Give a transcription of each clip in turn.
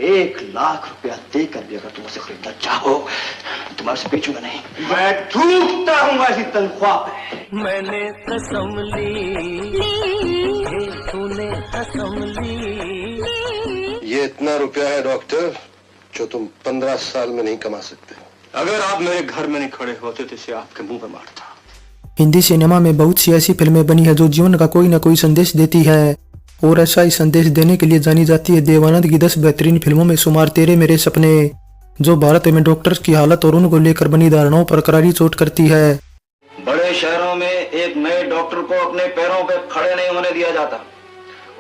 1,00,000 रुपया देकर भी अगर तुम उसे खरीदना चाहो तुम्हारे से बेचूंगा नहीं। मैं थूकता हूँ ऐसी तनख्वाह पे। मैंने कसम ली, तूने कसम ली। ये इतना रुपया है डॉक्टर जो तुम 15 साल में नहीं कमा सकते। अगर आप मेरे घर में नहीं खड़े होते तो इसे आपके मुंह में मारता। हिंदी सिनेमा में बहुत सी ऐसी फिल्में बनी है जो जीवन का कोई न कोई संदेश देती है और ऐसा ही संदेश देने के लिए जानी जाती है। देवानंद की 10 बेहतरीन फिल्मों में शुमार तेरे मेरे सपने, जो भारत में डॉक्टर्स की हालत और उनको लेकर बनी धारणाओं पर करारी चोट करती है। बड़े शहरों में एक नए डॉक्टर को अपने पैरों पे खड़े नहीं होने दिया जाता।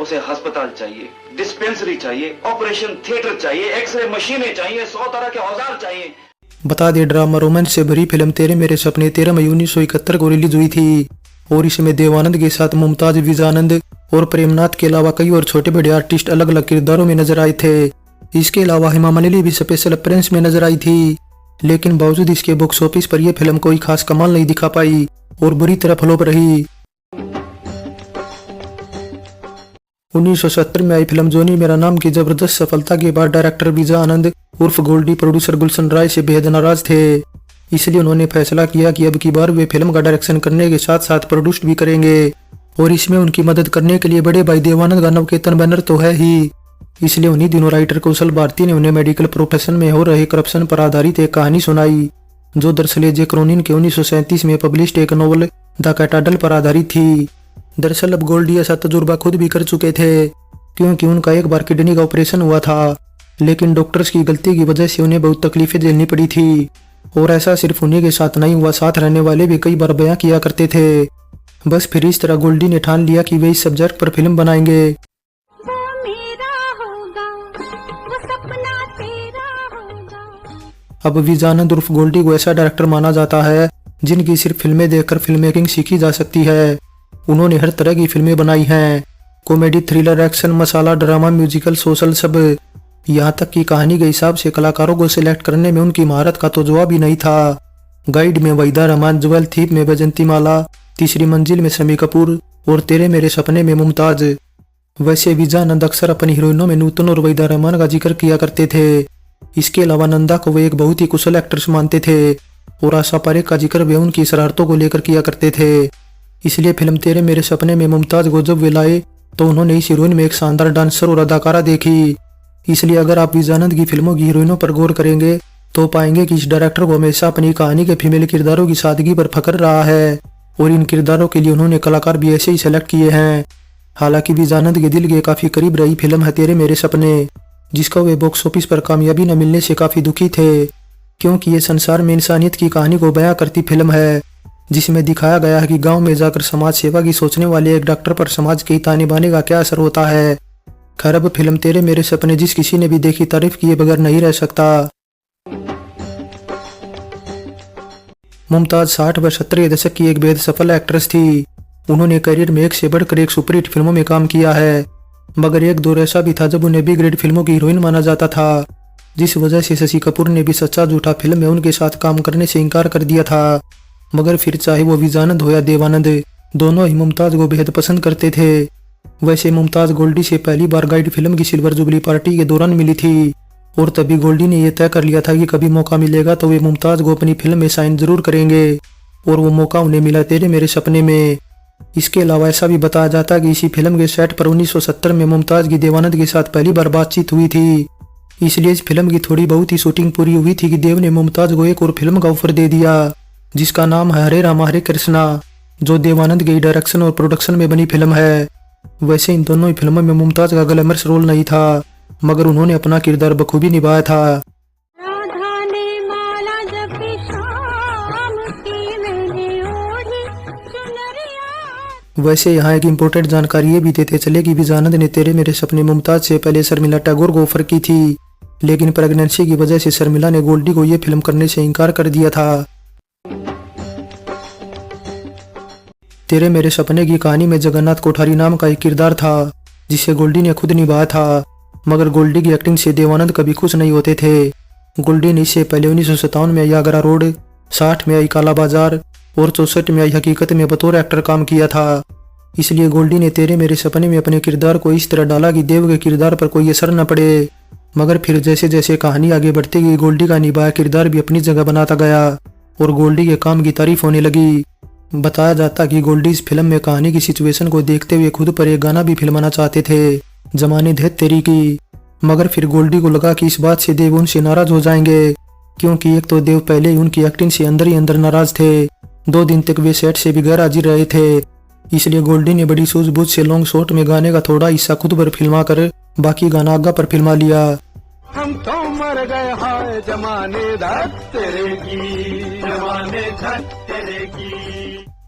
उसे अस्पताल चाहिए, डिस्पेंसरी चाहिए, ऑपरेशन थिएटर चाहिए, एक्सरे मशीनें चाहिए, 100 तरह के औजार चाहिए। बता दे ड्रामा रोमांस से भरी फिल्म तेरे मेरे सपने 13 मई 1971 को रिलीज हुई थी और इसमें देवानंद के साथ मुमताज, विजानंद और प्रेमनाथ के अलावा कई और छोटे बड़े आर्टिस्ट अलग अलग किरदारों में नजर आए थे। इसके अलावा हेमा मालिनी भी स्पेशल अपीयरेंस में नजर आई थी, लेकिन बावजूद इसके बॉक्स ऑफिस पर यह फिल्म कोई खास कमाल नहीं दिखा पाई और बुरी तरह फ्लॉप रही। 1970 में आई फिल्म जोनी मेरा नाम की जबरदस्त सफलता के बाद डायरेक्टर विजय आनंद उर्फ गोल्डी, प्रोड्यूसर गुलशन राय से बेहद नाराज थे। इसलिए उन्होंने फैसला किया कि अब की बार वे फिल्म का डायरेक्शन करने के साथ साथ प्रोड्यूस भी करेंगे और इसमें उनकी मदद करने के लिए बड़े भाई देवानंद का नवकेतन बैनर तो है ही। इसलिए उन्हीं दिनों राइटर कौशल भारती ने उन्हें मेडिकल प्रोफेशन में हो रहे करप्शन पर आधारित एक कहानी सुनाई, जो दरअसल जे क्रोनिन के 1937 में पब्लिश्ड एक नॉवल द कैटाडल पर आधारित थी। दरअसल अब गोल्डी ऐसा तजुर्बा खुद भी कर चुके थे, क्योंकि उनका एक बार किडनी का ऑपरेशन हुआ था, लेकिन डॉक्टर्स की गलती की वजह से उन्हें बहुत तकलीफें झेलनी पड़ी थी। और ऐसा सिर्फ उन्हीं के साथ नहीं हुआ, साथ रहने वाले भी कई बार बयां किया करते थे। बस फिर इस तरह गोल्डी ने ठान लिया कि वे इस सब्जेक्ट पर फिल्म बनाएंगे। अब विजानंद उर्फ गोल्डी को ऐसा डायरेक्टर माना जाता है जिनकी सिर्फ फिल्में देखकर फिल्म मेकिंग सीखी जा सकती है। उन्होंने हर तरह की फिल्में बनाई हैं, कॉमेडी, थ्रिलर, एक्शन, मसाला, ड्रामा, म्यूजिकल, सोशल, सब। यहाँ तक कि कहानी के हिसाब से कलाकारों को सिलेक्ट करने में उनकी महारत का तो जवाब ही नहीं था। गाइड में वहीदा रहमान, ज्वेल थीप में बैजंती माला, तीसरी मंजिल में शम्मी कपूर और तेरे मेरे सपने में मुमताज। वैसे विजानंद अक्सर अपनी हीरोइनों में नूतन और वहीदा रहमान का जिक्र किया करते थे। इसके अलावा नंदा को वे एक बहुत ही कुशल एक्ट्रेस मानते थे और आशा पारेख का जिक्र वे उनकी शरारतों को लेकर किया करते थे। इसलिए फिल्म तेरे मेरे सपने में मुमताज को जब वे लाए तो उन्होंने इस हीरोइन में एक शानदार डांसर और अदाकारा देखी। इसलिए अगर आप विजानंद की फिल्मों की हीरोइनों पर गौर करेंगे तो पाएंगे कि इस डायरेक्टर को हमेशा अपनी कहानी के फीमेल किरदारों की सादगी पर फख्र रहा है और इन किरदारों के लिए उन्होंने कलाकार भी ऐसे ही सेलेक्ट किए हैं। हालांकि विजानंद के दिल के काफी करीब रही फिल्म है तेरे मेरे सपने, जिसका वे बॉक्स ऑफिस पर कामयाबी न मिलने से काफी दुखी थे, क्योंकि ये संसार में इंसानियत की कहानी को बयां करती फिल्म है, जिसमें दिखाया गया है कि गांव में जाकर समाज सेवा की सोचने वाले एक डॉक्टर पर समाज के ताने बाने का क्या असर होता है। खैर, अब फिल्म तेरे मेरे सपने जिस किसी ने भी देखी तारीफ किए बगैर नहीं रह सकता। मुमताज 60 व 70 के दशक की एक बेहद सफल एक्ट्रेस थी। उन्होंने करियर में एक से बढ़कर एक सुपरहिट फिल्मों में काम किया है, मगर एक दौर ऐसा भी था जब उन्हें बी ग्रेड फिल्मों की हीरोइन माना जाता था, जिस वजह से शशि कपूर ने भी सच्चा झूठा फिल्म में उनके साथ काम करने से इनकार कर दिया था। मगर फिर चाहे वो विजानंद हो या देवानंद, दोनों ही मुमताज को बेहद पसंद करते थे। वैसे मुमताज गोल्डी से पहली बार गाइड फिल्म की सिल्वर जुबली पार्टी के दौरान मिली थी और तभी गोल्डी ने यह तय कर लिया था कि कभी मौका मिलेगा तो वे मुमताज को अपनी फिल्म में साइन जरूर करेंगे, और वो मौका उन्हें मिला तेरे मेरे सपने में। इसके अलावा ऐसा भी बताया जाता है कि इसी फिल्म के सेट पर 1970 में मुमताज की देवानंद के साथ पहली बार बातचीत हुई थी। इसलिए इस फिल्म की थोड़ी बहुत ही शूटिंग पूरी हुई थी कि देव ने मुमताज को एक और फिल्म का ऑफर दे दिया, जिसका नाम है हरे रामा हरे कृष्णा, जो देवानंद के डायरेक्शन और प्रोडक्शन में बनी फिल्म है। वैसे इन दोनों ही फिल्मों में मुमताज का ग्लैमरस रोल नहीं था, मगर उन्होंने अपना किरदार बखूबी निभाया था। वैसे यहाँ एक इम्पोर्टेंट जानकारी ये भी देते चले कि विजानंद ने तेरे मेरे सपने मुमताज से पहले शर्मिला टैगोर को ऑफर की थी, लेकिन प्रेगनेंसी की वजह से शर्मिला ने गोल्डी को यह फिल्म करने से इनकार कर दिया था। तेरे मेरे सपने की कहानी में जगन्नाथ कोठारी नाम का एक किरदार था, जिसे गोल्डी ने खुद निभाया था, मगर गोल्डी की एक्टिंग से देवानंद कभी खुश नहीं होते थे। गोल्डी ने इससे पहले 1957 में आई आगरा रोड, 60 में आई काला बाजार और 64 में आई हकीकत में बतौर एक्टर काम किया था। इसलिए गोल्डी ने तेरे मेरे सपने में अपने किरदार को इस तरह डाला कि देव के किरदार पर कोई असर न पड़े मगर फिर जैसे जैसे कहानी आगे बढ़ती गई गोल्डी का निभाया किरदार भी अपनी जगह बनाता गया और गोल्डी के काम की तारीफ होने लगी। बताया जाता कि गोल्डी इस फिल्म में कहानी की सिचुएशन को देखते हुए खुद पर एक गाना भी फिल्माना चाहते थे, जमाने धैत तेरी की। मगर फिर गोल्डी को लगा कि इस बात से देव उनसे नाराज हो जाएंगे, क्योंकि एक तो देव पहले ही उनकी एक्टिंग से अंदर ही अंदर नाराज थे। 2 दिन तक वे सेट से भी गैर हाजिर रहे थे। इसलिए गोल्डी ने बड़ी सूझबूझ से लॉन्ग शॉट में गाने का थोड़ा हिस्सा खुद पर फिल्मा कर बाकी गाना आगा पर फिल्मा लिया। हम तो मर गए हाय जमाने धत तेरे की, जमाने धत तेरे की।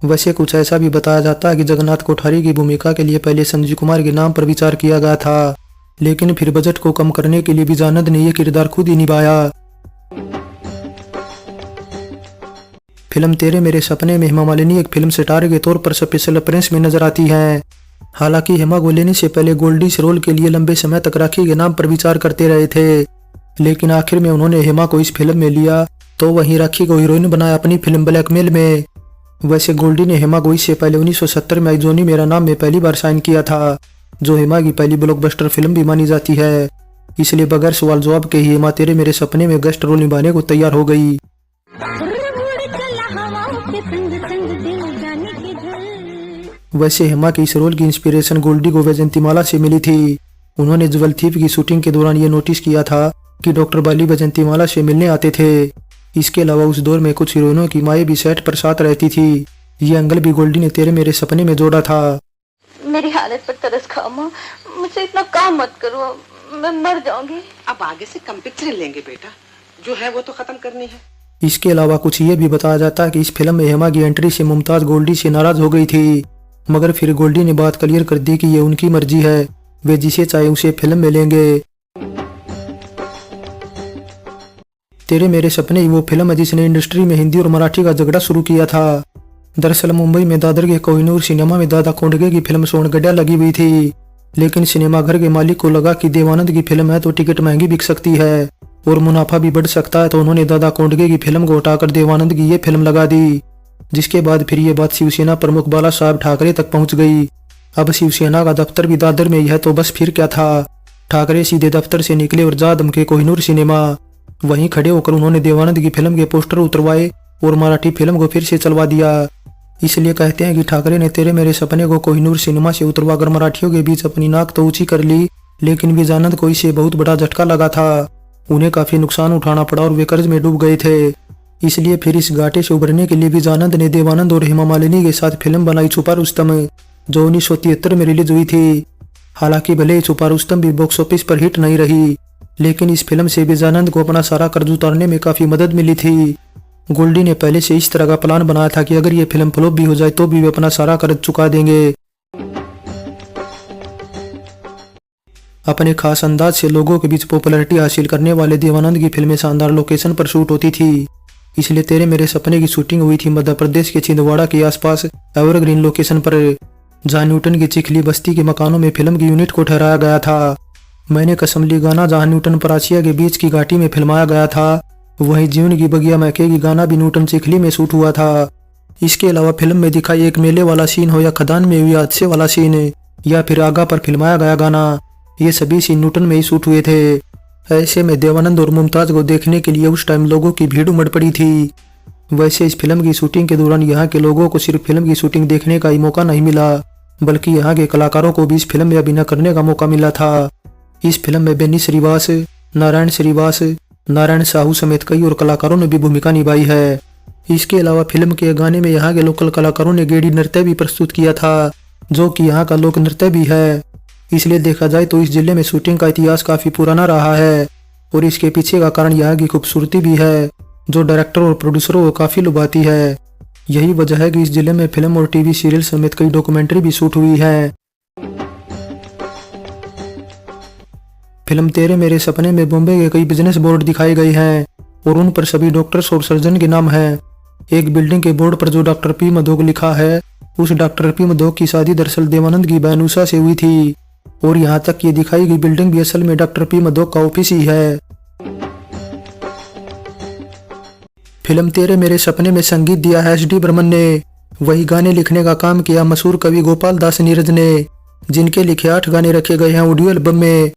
वैसे कुछ ऐसा भी बताया जाता है कि जगन्नाथ कोठारी की भूमिका के लिए पहले संजीव कुमार के नाम पर विचार किया गया था, लेकिन फिर बजट को कम करने के लिए विजानंद ने यह किरदार खुद ही निभाया। फिल्म तेरे मेरे सपने में हेमा मालिनी एक फिल्म स्टार के तौर पर स्पेशल अपीयरेंस में नजर आती हैं। हालांकि हेमा को लेने से पहले गोल्डी इस रोल के लिए लंबे समय तक राखी के नाम पर विचार करते रहे थे, लेकिन आखिर में उन्होंने हेमा को इस फिल्म में लिया तो वहीं राखी को हीरोइन बनाया अपनी फिल्म ब्लैकमेल में। वैसे गोल्डी ने हेमा को इससे पहले 1970 में आई जोनी मेरा नाम में पहली बार साइन किया था, जो हेमा की पहली ब्लॉकबस्टर फिल्म भी मानी जाती है। इसलिए बगैर सवाल जवाब के ही हेमा तेरे मेरे सपने में गेस्ट रोल निभाने को तैयार हो गई। वैसे हेमा के इस रोल की इंस्पिरेशन गोल्डी को वैजंतीमाला से मिली थी। उन्होंने ज्वेल थीफ की शूटिंग के दौरान ये नोटिस किया था कि डॉक्टर बाली वैजंतीमाला से मिलने आते थे। इसके अलावा उस दौर में कुछ हीरोइनों की माएँ भी सेट पर साथ रहती थी। ये एंगल भी गोल्डी ने तेरे मेरे सपने में जोड़ा था। मेरी हालत पर तरस खाओ माँ, मुझसे इतना काम मत करो, मैं मर जाऊंगी। अब आगे से कम पिक्चरें लेंगे बेटा, जो है वो तो खत्म करनी है। इसके अलावा कुछ ये भी बताया जाता है कि इस फिल्म में हेमा की एंट्री से मुमताज गोल्डी से नाराज हो गई थी, मगर फिर गोल्डी ने बात क्लियर कर दी कि ये उनकी मर्जी है, वे जिसे चाहे उसे फिल्म में लेंगे। तेरे मेरे सपने वो फिल्म है जिसने इंडस्ट्री में हिंदी और मराठी का झगड़ा शुरू किया था। दरअसल मुंबई में दादर के कोहिनूर सिनेमा में दादा कोंडगे की फिल्म सोनगढ़िया लगी हुई थी, लेकिन सिनेमा घर के मालिक को लगा कि देवानंद की फिल्म है तो टिकट महंगी बिक सकती है और मुनाफा भी बढ़ सकता है, तो उन्होंने दादा कोंडगे की फिल्म को हटाकर देवानंद की ये फिल्म लगा दी। जिसके बाद फिर ये बात शिवसेना प्रमुख बाला साहब ठाकरे तक पहुंच गई। अब शिवसेना का दफ्तर भी दादर में ही है, तो बस फिर क्या था, ठाकरे सीधे दफ्तर से निकले और जा दमके कोहिनूर सिनेमा। वहीं खड़े होकर उन्होंने देवानंद की फिल्म के पोस्टर उतरवाए और मराठी फिल्म को फिर से चलवा दिया। इसलिए कहते हैं कि ठाकरे ने तेरे मेरे सपने को कोहिनूर सिनेमा से उतरवाकर मराठियों के बीच अपनी नाक तो ऊंची कर ली, लेकिन विजानंद को इससे बहुत बड़ा झटका लगा था। उन्हें काफी नुकसान उठाना पड़ा और वे कर्ज में डूब गए थे। इसलिए फिर इस घाटे से उभरने के लिए विजानंद ने देवानंद और हेमा मालिनी के साथ फिल्म बनाई छुपा रुस्तम, जो 1973 में रिलीज हुई थी। हालांकि भले ही छुपा रुस्तम भी बॉक्स ऑफिस पर हिट नहीं रही, लेकिन इस फिल्म से विजानंद को अपना सारा कर्ज उतारने में काफी मदद मिली थी। गोल्डी ने पहले से इस तरह का प्लान बनाया था कि अगर ये फिल्म फ्लॉप भी हो जाए तो भी वे अपना सारा कर्ज चुका देंगे। अपने खास अंदाज से लोगों के बीच पॉपुलैरिटी हासिल करने वाले देवानंद की फिल्में शानदार लोकेशन पर शूट होती थी। इसलिए तेरे मेरे सपने की शूटिंग हुई थी मध्य प्रदेश के छिंदवाड़ा के आसपास एवरग्रीन लोकेशन पर, जहां न्यूटन की चिखली बस्ती के मकानों में फिल्म की यूनिट को ठहराया गया था। मैंने कसम ली गाना जहां न्यूटन परासिया के बीच की घाटी में फिल्माया गया था, वहीं जीवन की बगिया महकेगी गाना भी न्यूटन चिखली में शूट हुआ था। इसके अलावा फिल्म में दिखाई एक मेले वाला सीन हो या खदान में हुई हादसे वाला सीन या फिर आगा पर फिल्माया गया गाना, ये सभी सीन न्यूटन में ही शूट हुए थे। ऐसे में देवानंद और मुमताज को देखने के लिए उस टाइम लोगों की भीड़ उमड़ पड़ी थी। वैसे इस फिल्म की शूटिंग के दौरान यहाँ के लोगों को सिर्फ फिल्म की शूटिंग देखने का ही मौका नहीं मिला, बल्कि यहाँ के कलाकारों को भी इस फिल्म में अभिनय करने का मौका मिला था। इस फिल्म में बेनी श्रीवास, नारायण श्रीवास, नारायण साहू समेत कई और कलाकारों ने भी भूमिका निभाई है। इसके अलावा फिल्म के गाने में यहाँ के लोकल कलाकारों ने गेड़ी नृत्य भी प्रस्तुत किया था, जो कि यहाँ का लोक नृत्य भी है। इसलिए देखा जाए तो इस जिले में शूटिंग का इतिहास काफी पुराना रहा है और इसके पीछे का कारण यहाँ की खूबसूरती भी है, जो डायरेक्टर और प्रोड्यूसरों को काफी लुभाती है। यही वजह है कि इस जिले में फिल्म और टीवी सीरियल समेत कई डॉक्यूमेंट्री भी शूट हुई है। फिल्म तेरे मेरे सपने में बॉम्बे के कई बिजनेस बोर्ड दिखाए गए हैं और उन पर सभी डॉक्टर्स और सर्जन के नाम हैं। एक बिल्डिंग के बोर्ड पर जो डॉक्टर पी मधोक लिखा है, उस डॉक्टर पी मधोक की शादी दरअसल देवानंद की बहन उषा से हुई थी और यहाँ तक ये दिखाई गई बिल्डिंग भी असल में डॉक्टर पी मधोक का ऑफिस ही है। फिल्म तेरे मेरे सपने में संगीत दिया है एस.डी. बर्मन ने, वही गाने लिखने का काम किया मशहूर कवि गोपाल दास नीरज ने, जिनके लिखे 8 गाने रखे गए हैं ऑडियो एल्बम में।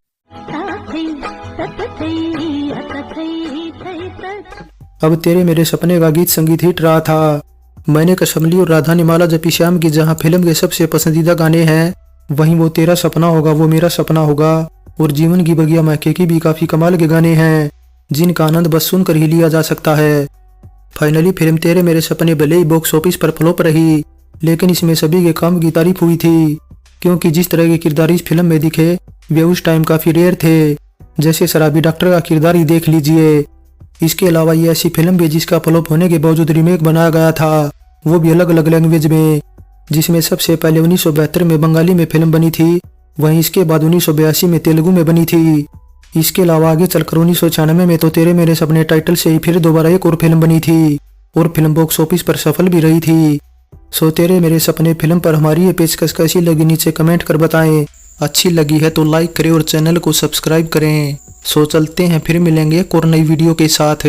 अब तेरे मेरे सपने का गीत संगीत हिट रहा था। मैंने कसम ली और राधा ने माला जपी श्याम की जहाँ फिल्म के सबसे पसंदीदा गाने हैं, वहीं वो तेरा सपना होगा वो मेरा सपना होगा और जीवन की बगिया महके की भी काफी कमाल के गाने हैं जिनका आनंद बस सुनकर ही लिया जा सकता है। फाइनली फिल्म तेरे मेरे सपने भले ही बॉक्स ऑफिस पर फ्लॉप रही, लेकिन इसमें सभी के काम की तारीफ हुई थी, क्योंकि जिस तरह के किरदार इस फिल्म में दिखे वे उस टाइम काफी रेयर थे। जैसे शराबी डॉक्टर का किरदार ही देख लीजिए। इसके अलावा ये ऐसी फिल्म भी जिसका फ्लॉप होने के बावजूद रीमेक बनाया गया था, वो भी अलग अलग लैंग्वेज में, जिसमें सबसे पहले 1972 में बंगाली में फिल्म बनी थी, वहीं इसके बाद 1982 में तेलुगु में बनी थी। इसके अलावा आगे चलकर 1996 में तो तेरे मेरे सपने टाइटल से ही फिर दोबारा एक और फिल्म बनी थी और फिल्म बॉक्स ऑफिस पर सफल भी रही थी। सो तेरे मेरे सपने फिल्म पर हमारी ये पेशकश कैसी लगी नीचे कमेंट कर बताएं। अच्छी लगी है तो लाइक करें और चैनल को सब्सक्राइब करें। सो चलते हैं, फिर मिलेंगे एक और नई वीडियो के साथ।